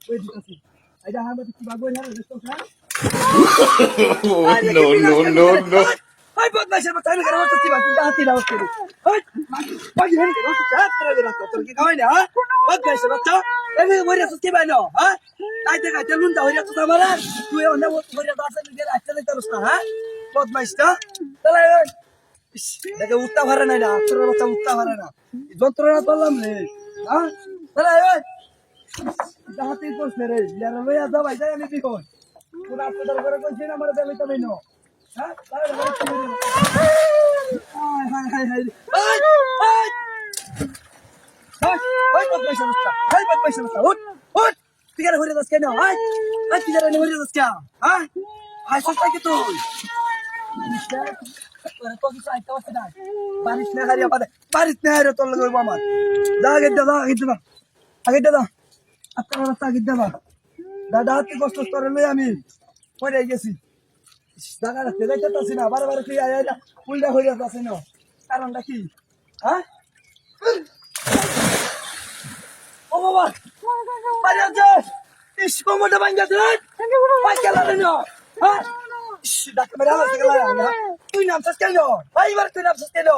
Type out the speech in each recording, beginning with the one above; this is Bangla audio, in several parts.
ওই দিতেছি এটা আমার কি বাগো না দেখো না No, no, no, no. আই বদমাইশের মতো আমি করে হচ্ছে বাকি হাতি দাও করে ওই ওই হেন করে হচ্ছে চাত্রা করে তোর কি কই না বদমাইশের বাচ্চা আমি মরে সুতি বাইনো হ্যাঁ কাইতে কাইতে লুন্ডা হইরা তো আমার তুই অন্য মরে দাসে নিয়ে রাখতে দিতারস না হ্যাঁ বদমাইশটা চলে দেখে উত্তা ভরে নাই না তোর বাচ্চা উত্তা ভরে না যন্ত্রণা করলাম রে হ্যাঁ চলে হাতি করছে রে ইয়ার লইয়া যাও ভাই যাই আমি বিকন কোন আপনাদের করে কইছি না আমার দেবে তুমি নো হ্যাঁ তাহলে high high high high high high বদমাইশ অবস্থা হাই বদমাইশ অবস্থা উঠ উঠ তুই কেন হরে যাস কেন হাই হাই তুই কেন হরে যাস কেন হ্যাঁ হাই সস্তা কি তুই তো কিছু আইতে পারছি না বারিশ না হারিয়া পারে বারিশ না হারিয়া তোর লগে আমার যা আগে দা আগে দা আপনার রাস্তা আগে দা দাদা হাতে কষ্ট করে লই আমি পড়ে গেছি দাদা রাস্তা যাইতেছি না বারবার কি আয়া উল্টা হয়ে যাচ্ছে না কারণটা কি হ্যাঁ ও বাবা বাড়ি আছে ইস কোমরটা ভাঙ গেছে ভাই গেল না হ্যাঁ ডাক্তার মেরে হাতে গেল না তুই নামছিস কেন ভাইবার তুই নামছিস কেন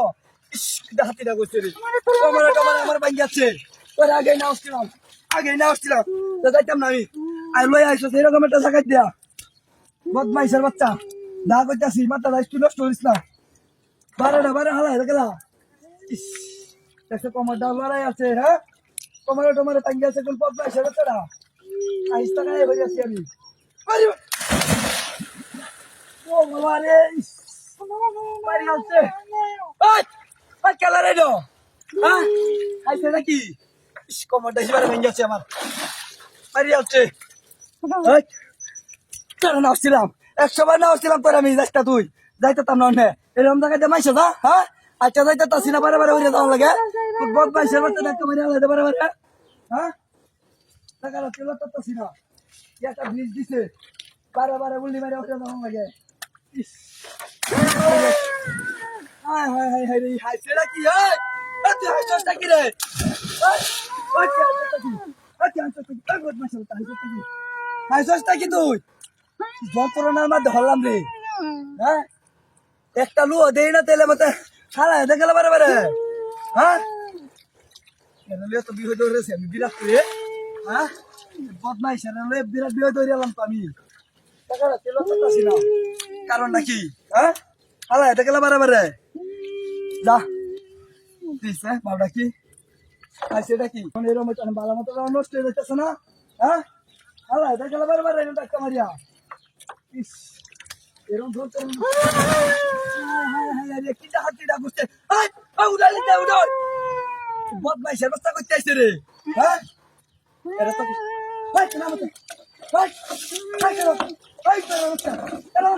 ইস হাতে না গেছে রে কোমরটা আমার ভাঙ গেছে তোর আগে না আসছিলাম তো যাইতাম না আমি আর লই আইসো এরকম একটা জায়গায় দিয়া বদমাইশের বাচ্চা দা কইতাছি মাথা রাইস তুই নষ্ট করিস না বারে হালাই গেলা ইস দেখো কমরটা লড়াই আছে হ্যাঁ কমরে টমরে টাঙ্গি আছে কোন বদমাইশের বাচ্চাটা আইসটা গায়ে হয়ে আছি আমি ও বাবা রে বাড়ি আছে ওই খেলা রে নো হ্যাঁ আইছে নাকি ইস কমরটা হিবারে ভেঙে গেছে আমার বাড়ি আছে না আসছিলাম 100 বার না আসছিলাম তোর আমি যাইতা তুই যাইতাম না এরকম জায়গায় মাইছে না হ্যাঁ আচ্ছা যাইতাছি না বারে হইরে যাওয়া লাগে বহুত মাইসের বাচ্চা দেখতে মারি আলাদা বারে হ্যাঁ টাকা রাখতে লাগতাছি না একটা ব্রিজ দিছে বারে উল্লি মারি উঠে যাওয়া লাগে ইস হাই রে হাই সেটা কি হাই তুই হাসছটা কি রে হাসছটা কি তুই যন্ত্রণার মধ্যে হলাম রে হ্যাঁ একটা লুয়ো দেই না তেলে মতে খালা দেখে গেল বারে হ্যাঁ তো বিয়ে ধরেছে আমি বিরাট করে হ্যাঁ বদমাইশ বিরাট বিয়ে ধরে এলাম তো আমি তেল করতেছি না কারণ নাকি হ্যাঁ খালা দেখে গেল বারে যা প্লিজ হ্যাঁ বাবুটা কি সেটা কি এরকম ভালো মতো নষ্ট হয়ে যাচ্ছে না হ্যাঁ খালা দেখে গেল বারে ডাক্তার মারিয়া ইস এরকম ধরতে কিটা হাতিটা বুঝতে উড়ালে উড়াল বদমাইশের ব্যবস্থা করতে আসছে রে হ্যাঁ এটা তো না